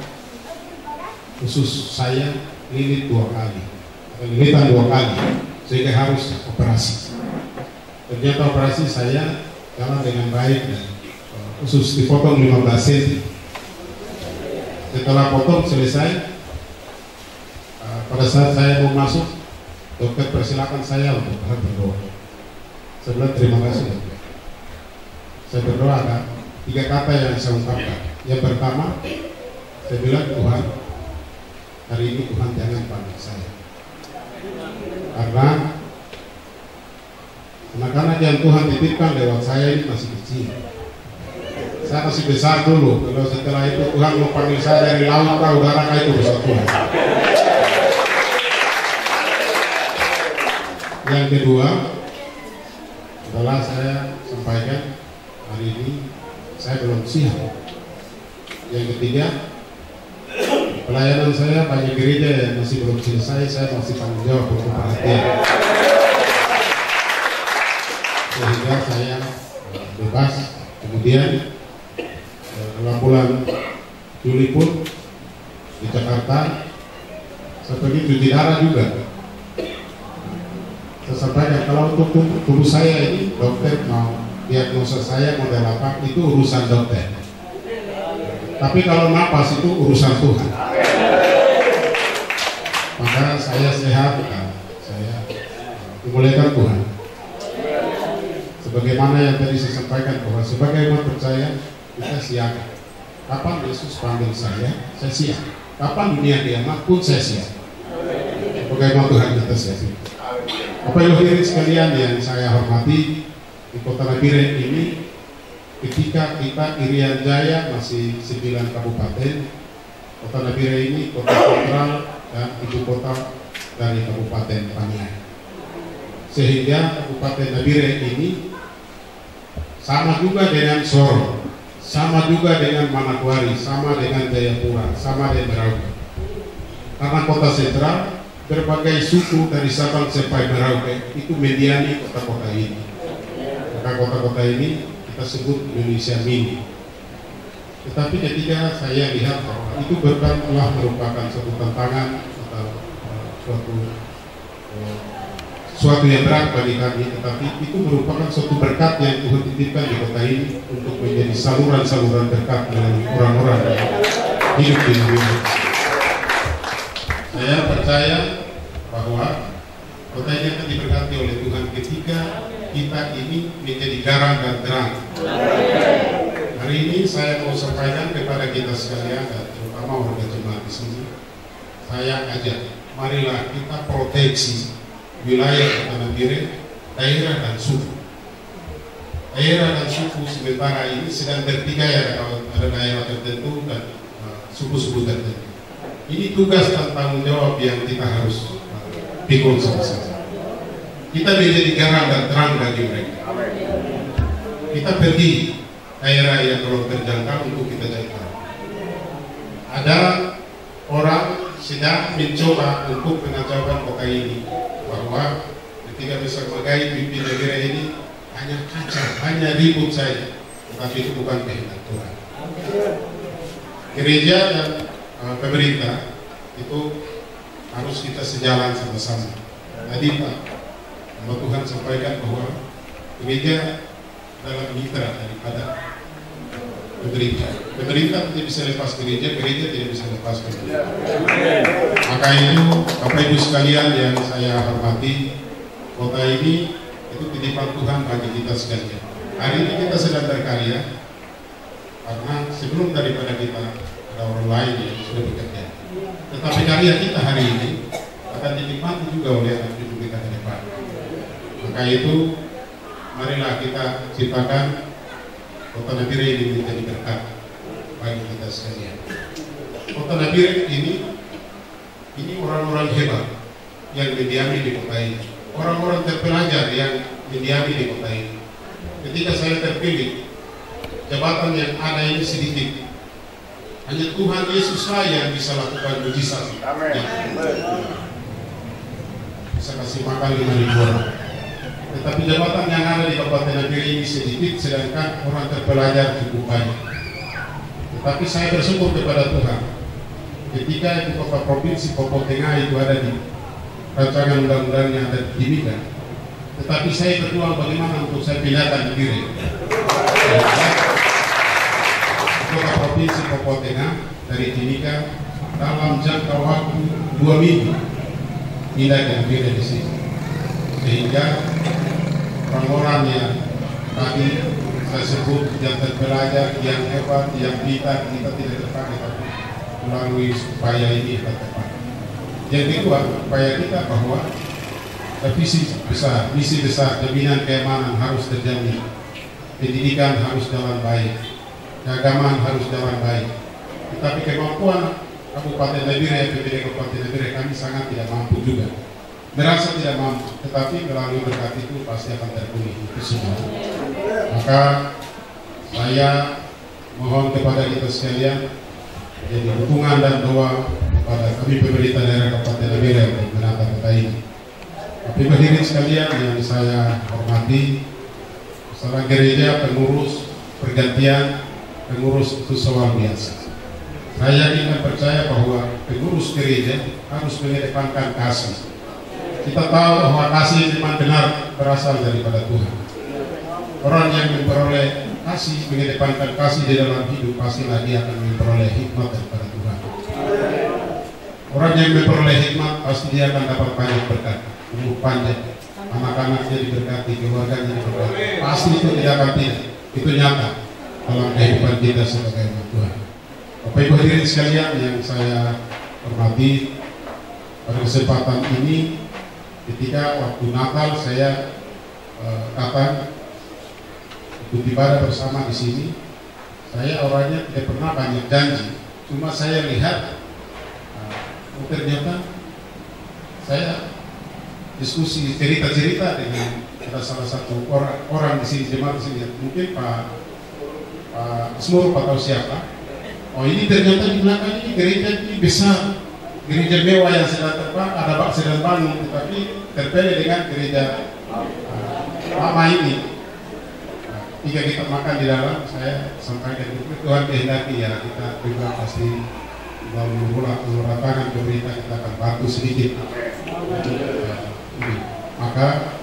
usus saya lilit 2 kali, lilitan 2 kali, sehingga harus operasi. Ternyata operasi saya jalan dengan baik dan usus dipotong 15 cm. Setelah potong selesai, pada saat saya mau masuk, dokter persilakan saya untuk berdoa. Saya bilang terima kasih dokter. Saya berdoa ada 3 kata yang saya ungkapkan. Yang pertama, saya bilang Tuhan, hari ini Tuhan jangan panggil saya, karena anak-anak yang Tuhan titipkan lewat saya ini masih kecil. Saya masih besar dulu. Kalau setelah itu Tuhan mau panggil saya dari laut ke udara, itu besar Tuhan. Yang kedua adalah saya sampaikan hari ini saya belum siap. Yang ketiga, pelayanan saya banyak gereja yang masih belum selesai, saya masih tanggung jawab untuk perhatian. Sehingga saya bebas. Kemudian dalam bulan Juli pun di Jakarta saya pergi cuci darah juga. Saya sampaikan kalau untuk tubuh saya ini dokter mau diagnosa saya model apa itu urusan dokter. Tapi kalau napas itu urusan Tuhan. Maka saya sehat dan saya Dimuliakan Tuhan. Sebagaimana yang tadi saya sampaikan bahwa sebagai umat percaya kita siaga. Kapan Yesus panggil saya siap. Kapan dunia kiamat pun saya siap. Bagaimana Tuhan kita siap. Bapak Ibu hadirin sekalian yang saya hormati, di Kota Nabire ini ketika kita Irian Jaya masih 9 kabupaten, Kota Nabire ini kota sentral dan ibu kota dari Kabupaten Paniai. Sehingga Kabupaten Nabire ini sama juga dengan Sorong, sama juga dengan Manokwari, sama dengan Jayapura, sama dengan Merauke. Karena kota sentral, berbagai suku dari Sabang sampai Merauke itu mendiami kota-kota ini. Maka kota-kota ini kita sebut Indonesia Mini. Tetapi ketika saya lihat bahwa itu bukanlah merupakan suatu tantangan atau suatu yang berat bagi kami, tetapi itu merupakan suatu berkat yang Tuhan titipkan di kota ini untuk menjadi saluran-saluran berkat melalui orang-orang yang hidup di dunia. Saya percaya bahwa kota ini akan diberkati oleh Tuhan ketika kita ini menjadi garam dan terang. Hari ini saya mau sampaikan kepada kita sekalian dan terutama warga jemaat di sini. Saya ajak, marilah kita proteksi wilayah Kota Nabire, daerah dan suku. Daerah dan suku sementara ini sedang bertikai, ada daerah tertentu dan suku-suku tertentu. Ini tugas dan tanggung jawab yang kita harus pikul sama-sama. Kita menjadi garam dan terang bagi mereka. Kita pergi daerah yang belum terjangkau untuk kita jangkau. Ada orang sedang mencoba untuk mengacaukan kota ini, bahwa ketika bisa memakai pimpin negara ini hanya kacau, hanya ribut saja, tetapi itu bukan kehendak Tuhan. Gereja dan pemerintah itu harus kita sejalan sama-sama. Tadi Pak Tuhan sampaikan bahwa gereja adalah mitra daripada pemerintah. Pemerintah tidak bisa lepas gereja, gereja tidak bisa lepas pemerintah. Maka itu Bapak Ibu sekalian yang saya hormati, kota ini itu titipan Tuhan bagi kita sekalian. Hari ini kita sedang berkarya karena sebelum daripada kita ada orang lain yang sudah bekerja. Tetapi karya kita hari ini akan dinikmati juga oleh anak cucu kita ke depan. Maka itu marilah kita ciptakan Kota Nabire ini menjadi berkat bagi kita sekalian. Kota Nabire ini orang-orang hebat yang mendiami di kota ini, orang-orang terpelajar yang mendiami di kota ini. Ketika saya terpilih, jabatan yang ada ini sedikit. Hanya Tuhan Yesus yang bisa lakukan mujizat. Bisa kasih makan 5.000 orang. Tetapi jabatan yang ada di Kabupaten Nabire ini sedikit, sedangkan orang terpelajar cukup banyak. Tetapi saya bersyukur kepada Tuhan, ketika ibu kota provinsi Papua Tengah itu ada di rancangan undang-undang yang ada di Timika, tetapi saya berjuang bagaimana untuk saya pindahkan Nabire. Kota provinsi Papua Tengah dari Timika dalam jangka waktu 2 minggu pindah ke Nabire di sini, sehingga orang-orang yang tadi saya sebut yang terpelajar, yang hebat, yang pintar, kita tidak terpakai, tapi melalui upaya ini kita terpakai. Yang kedua, upaya kita bahwa visi besar, misi besar, jaminan keamanan harus terjamin, pendidikan harus jalan baik, keagamaan harus jalan baik. Tetapi kemampuan Kabupaten Nabire, PPD Kabupaten Nabire kami sangat tidak mampu juga. Merasa tidak mampu, tetapi melalui berkat itu pasti akan terpenuhi itu semua. Maka saya mohon kepada kita sekalian jadi dukungan dan doa kepada kami pemerintah daerah Kabupaten Nabire untuk menata kota ini. Tapi hadirin sekalian yang saya hormati, seorang gereja pengurus pergantian pengurus itu soal biasa. Saya ingin percaya bahwa pengurus gereja harus mengedepankan kasih. Kita tahu bahwa kasih memang benar berasal daripada Tuhan. Orang yang memperoleh kasih, mengedepankan kasih di dalam hidup, pastilah dia akan memperoleh hikmat daripada Tuhan. Orang yang memperoleh hikmat, pasti dia akan dapat banyak berkat, umur panjang. anak-anaknya diberkati, keluarganya diberkati. Pasti itu tidak akan tidak. Itu nyata dalam kehidupan kita sebagai umat Tuhan. Bapak Ibu hadirin sekalian yang saya hormati, pada kesempatan ini ketika waktu Natal saya datang ikut ibadah bersama di sini. Saya orangnya tidak pernah banyak janji, cuma saya lihat ternyata saya diskusi cerita-cerita dengan ada salah satu orang di sini, jemaat di sini, mungkin Pak Smur atau siapa. Oh, ini ternyata di belakang ini gereja ini besar, gereja mewah yang sedang terbang, ada bak sedang bangun, tetapi terpilih dengan gereja lama ini. Jika kita makan di dalam, saya sampaikan itu Tuhan kehendaki ya, kita juga pasti mengurangkan pemerintah, kita akan bantu sedikit. Maka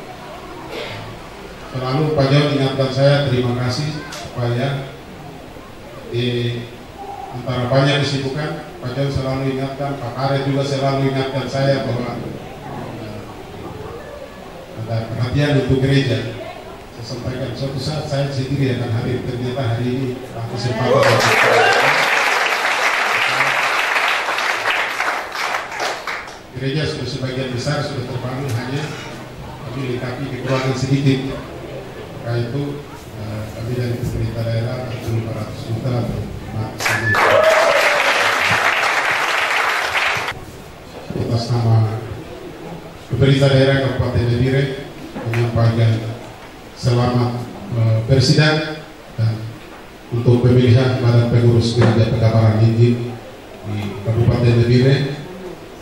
selalu Pak John ingatkan saya, terima kasih, supaya di antara banyak kesibukan, Pak John selalu ingatkan, Pak Karet juga selalu ingatkan saya bahwa ada perhatian untuk gereja. Saya sampaikan suatu saat saya sendiri akan hadir, ternyata hari ini kesempatan. Gereja sudah sebagian besar sudah terbangun, hanya kami lengkapi kekurangan sedikit. Maka itu kami dari pemerintah daerah 500 juta untuk atas nama pemerintah daerah Kabupaten Nabire menyampaikan selamat bersidang dan untuk pemilihan badan pengurus gereja Pekabaran Injil di Kabupaten Nabire,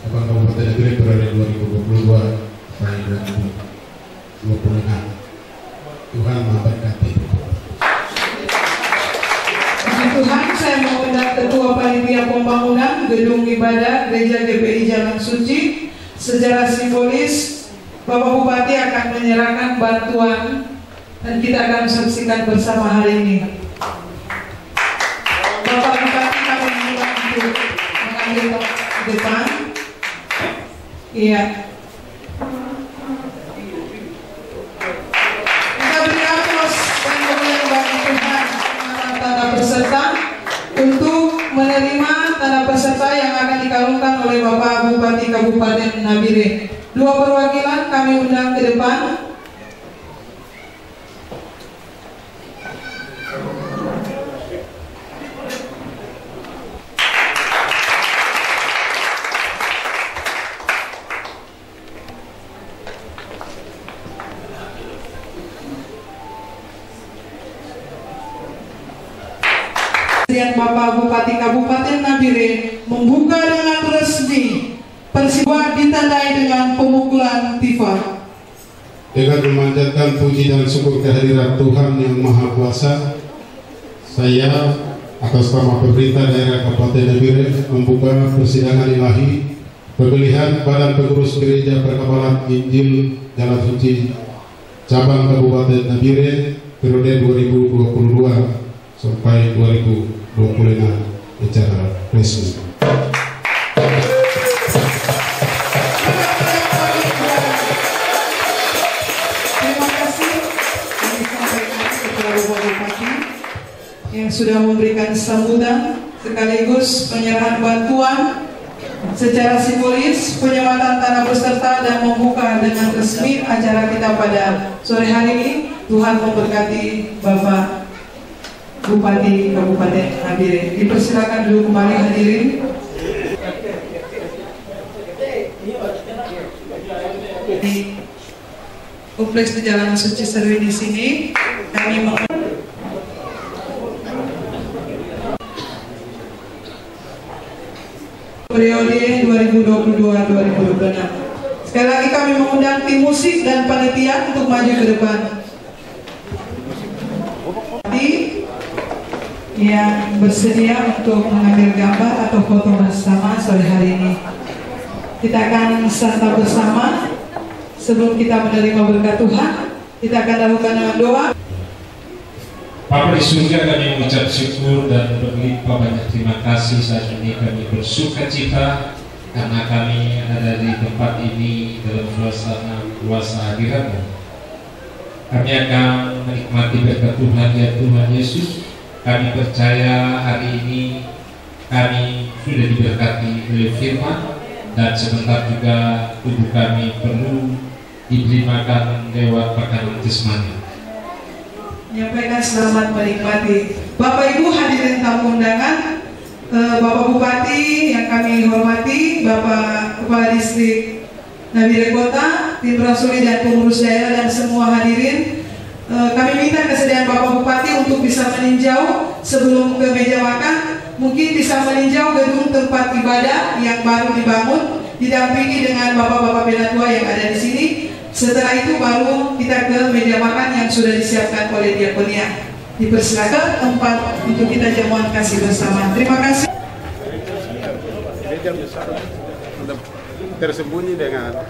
Kabupaten Nabire periode 2022 sampai 2026. Tuhan memberkati. Tuhan, saya mengundang Ketua Panitia Pembangunan Gedung Ibadah Gereja GPI Jalan Suci. Secara simbolis, Bapak Bupati akan menyerahkan bantuan dan kita akan saksikan bersama hari ini. Bapak Bupati kami mengundang untuk mengambil ke depan. Iya. Kita beri aplaus dan kemuliaan bagi Tuhan tanda peserta untuk menerima tanda peserta yang akan dikalungkan oleh Bapak Bupati Kabupaten Nabire. Dua perwakilan kami undang ke depan. Bapak Bupati Kabupaten Nabire membuka dengan resmi peristiwa ditandai dengan pemukulan tifa. Dengan memanjatkan puji dan syukur kehadiran Tuhan yang Maha Kuasa, saya atas nama pemerintah daerah Kabupaten Nabire membuka persidangan ilahi pemilihan Badan Pengurus Gereja Perkabalan Injil Jalan Suci Cabang Kabupaten Nabire periode 2022 sampai 2025 secara resmi. Terima kasih kepada Bapak Bupati yang sudah memberikan sambutan sekaligus penyerahan bantuan secara simbolis, penyematan tanah peserta dan membuka dengan resmi acara kita pada sore hari ini. Tuhan memberkati Bapak Bupati Kabupaten Nabire. Dipersilakan dulu kembali hadirin. Di Kompleks Jalan Suci Serwi di sini kami periode 2022-2026. Sekali lagi kami mengundang tim musik dan panitia untuk maju ke depan. Yang bersedia untuk mengambil gambar atau foto bersama sore hari ini. Kita akan santap bersama. Sebelum kita menerima berkat Tuhan, kita akan lakukan dengan doa. Bapa di surga, kami mengucap syukur dan berlimpah banyak terima kasih saat ini kami bersuka cita karena kami ada di tempat ini dalam suasana kuasa hadirat-Mu. Kami akan menikmati berkat Tuhan ya Tuhan Yesus. Kami percaya hari ini kami sudah diberkati oleh firman, dan sebentar juga tubuh kami perlu diberi makan lewat makanan jasmani. Menyampaikan selamat menikmati. Bapak Ibu hadirin tamu undangan, Bapak Bupati yang kami hormati, Bapak Kepala Distrik Nabire Kota, tim Rasuli dan pengurus daerah dan semua hadirin, kami minta kesediaan Bapak Bupati untuk bisa meninjau sebelum ke meja makan. Mungkin bisa meninjau gedung tempat ibadah yang baru dibangun, didampingi dengan bapak-bapak penatua yang ada di sini. Setelah itu baru kita ke meja makan yang sudah disiapkan oleh diakonia. Dipersilakan tempat untuk kita jamuan kasih bersama. Terima kasih. Meja besar tersembunyi dengan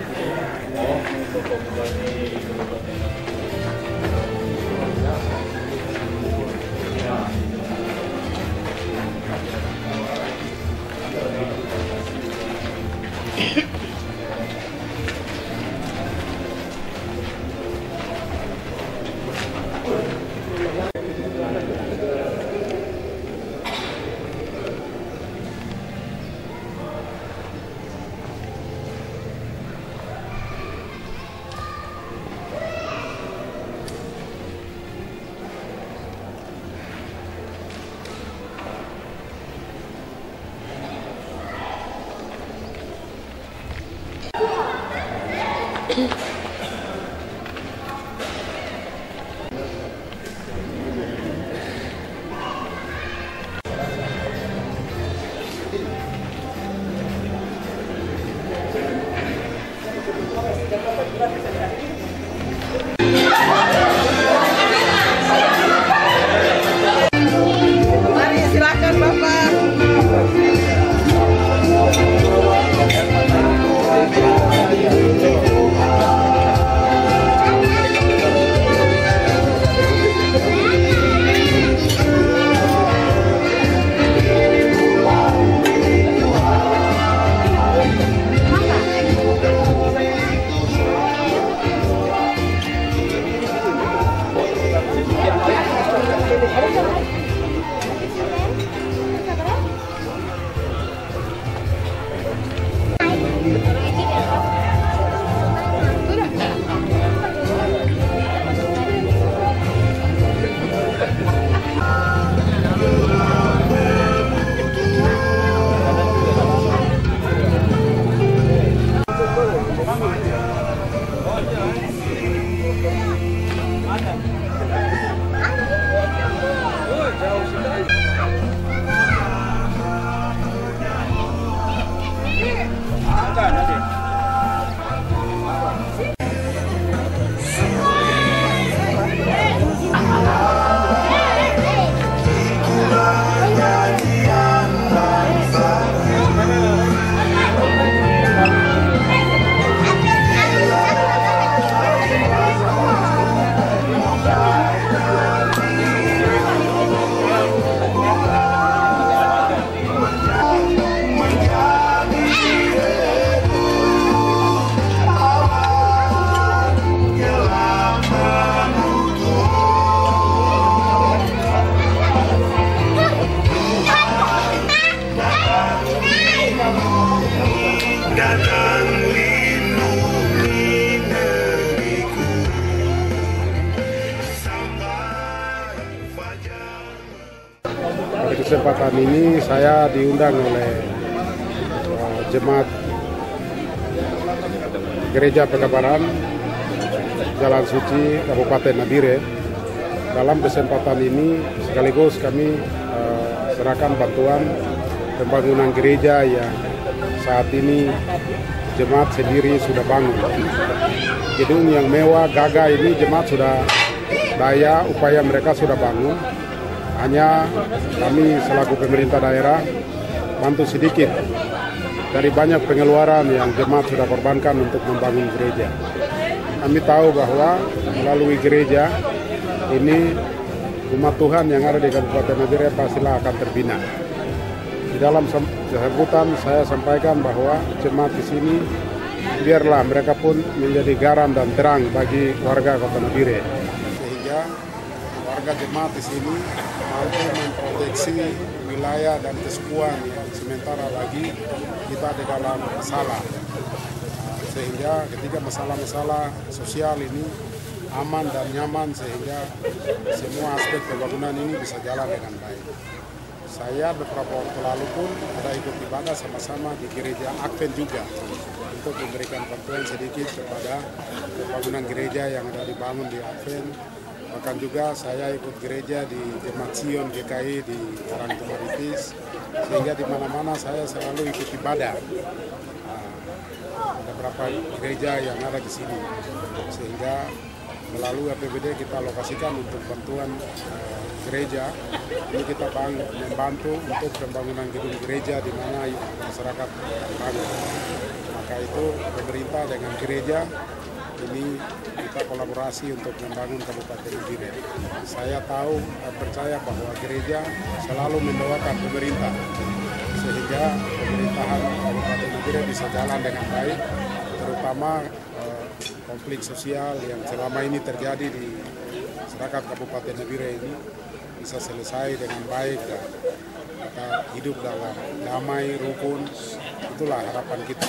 kesempatan ini saya diundang oleh jemaat Gereja Pekabaran Jalan Suci Kabupaten Nabire. Dalam kesempatan ini sekaligus kami serahkan bantuan pembangunan gereja yang saat ini jemaat sendiri sudah bangun. Gedung yang mewah gagah ini jemaat sudah daya upaya mereka sudah bangun. Hanya kami selaku pemerintah daerah bantu sedikit dari banyak pengeluaran yang jemaat sudah korbankan untuk membangun gereja. Kami tahu bahwa melalui gereja ini umat Tuhan yang ada di Kabupaten Nabire pastilah akan terbina. Di dalam sambutan saya sampaikan bahwa jemaat di sini biarlah mereka pun menjadi garam dan terang bagi warga Kota Nabire, sehingga warga jemaat di sini mampu memproteksi wilayah dan kesukuan yang sementara lagi kita di dalam masalah, sehingga ketika masalah-masalah sosial ini aman dan nyaman, sehingga semua aspek pembangunan ini bisa jalan dengan baik. Saya beberapa waktu lalu pun ada ikut ibadah sama-sama di gereja Advent juga untuk memberikan bantuan sedikit kepada pembangunan gereja yang ada dibangun di Advent. Bahkan juga saya ikut gereja di Jemaat Sion GKI di Karangtumaritis, sehingga di mana-mana saya selalu ikut ibadah. Ada beberapa gereja yang ada di sini, sehingga melalui APBD kita alokasikan untuk bantuan gereja. Ini kita membantu untuk pembangunan gedung gereja di mana masyarakat bangun. Maka itu pemerintah dengan gereja ini kita kolaborasi untuk membangun Kabupaten Nabire. Saya tahu dan percaya bahwa gereja selalu mendoakan pemerintah sehingga pemerintahan Kabupaten Nabire bisa jalan dengan baik, terutama konflik sosial yang selama ini terjadi di masyarakat Kabupaten Nabire ini bisa selesai dengan baik dan kita hidup dalam damai, rukun. Itulah harapan kita.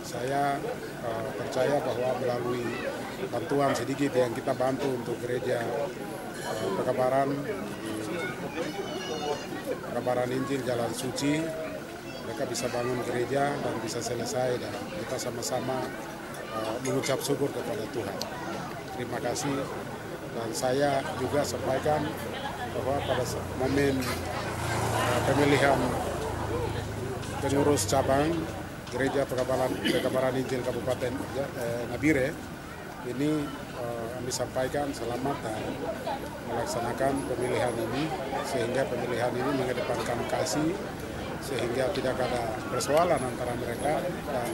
Saya percaya bahwa melalui bantuan sedikit yang kita bantu untuk gereja Pekabaran Injil Jalan Suci, mereka bisa bangun gereja dan bisa selesai dan kita sama-sama mengucap syukur kepada Tuhan. Terima kasih. Dan saya juga sampaikan bahwa pada momen pemilihan pengurus cabang Gereja Pekabaran Injil Kabupaten Nabire ini kami sampaikan selamat dan melaksanakan pemilihan ini, sehingga pemilihan ini mengedepankan kasih, sehingga tidak ada persoalan antara mereka dan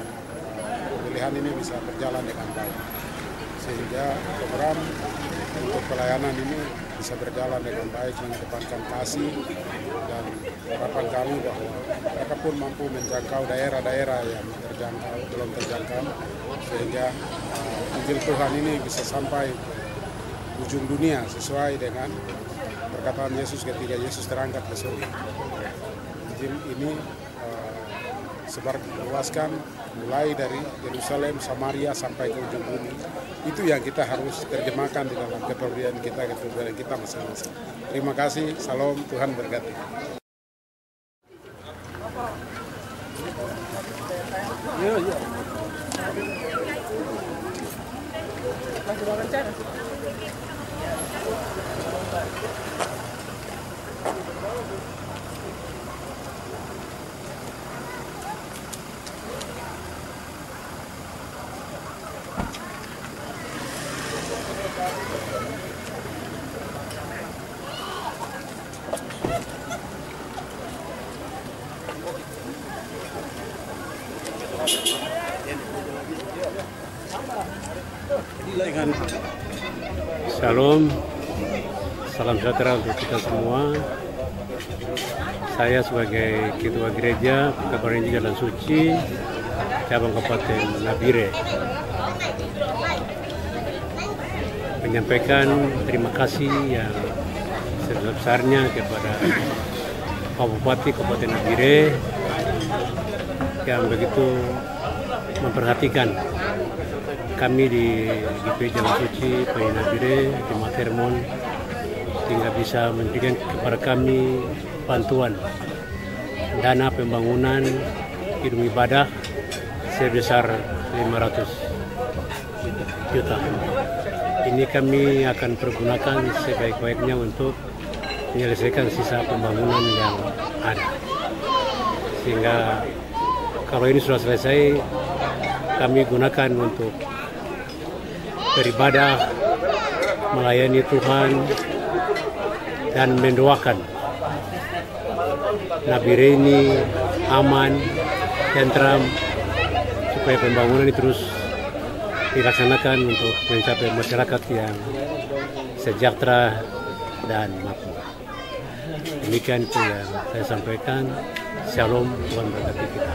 pemilihan ini bisa berjalan dengan baik, sehingga program untuk pelayanan ini bisa berjalan dengan baik, mengedepankan kasih, dan harapan kami bahwa mereka pun mampu menjangkau daerah-daerah yang belum terjangkau, sehingga Injil Tuhan ini bisa sampai ujung dunia sesuai dengan perkataan Yesus ketika Yesus terangkat ke surga. Injil ini sebarluaskan mulai dari Yerusalem, Samaria sampai ke ujung bumi. Itu yang kita harus terjemahkan di dalam kepedulian kita masing-masing. Terima kasih, salam, Tuhan berkati. Shalom, salam sejahtera untuk kita semua. Saya sebagai Ketua Gereja Pekabaran Injil Jalan Suci Cabang Kabupaten Nabire menyampaikan terima kasih yang sebesar-besarnya kepada Pak Bupati Kabupaten Nabire yang begitu memperhatikan kami di GP Jalan Suci Peni Nabire, Jemaat Hermon, sehingga bisa memberikan kepada kami bantuan dana pembangunan gedung ibadah sebesar 500 juta. Ini kami akan pergunakan sebaik-baiknya untuk menyelesaikan sisa pembangunan yang ada. Sehingga kalau ini sudah selesai, kami gunakan untuk beribadah, melayani Tuhan, dan mendoakan Nabire ini aman, tentram, supaya pembangunan ini terus dilaksanakan untuk mencapai masyarakat yang sejahtera dan makmur. Demikian itu yang saya sampaikan. Shalom, Tuhan berkati kita.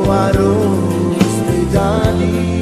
Harus menjadi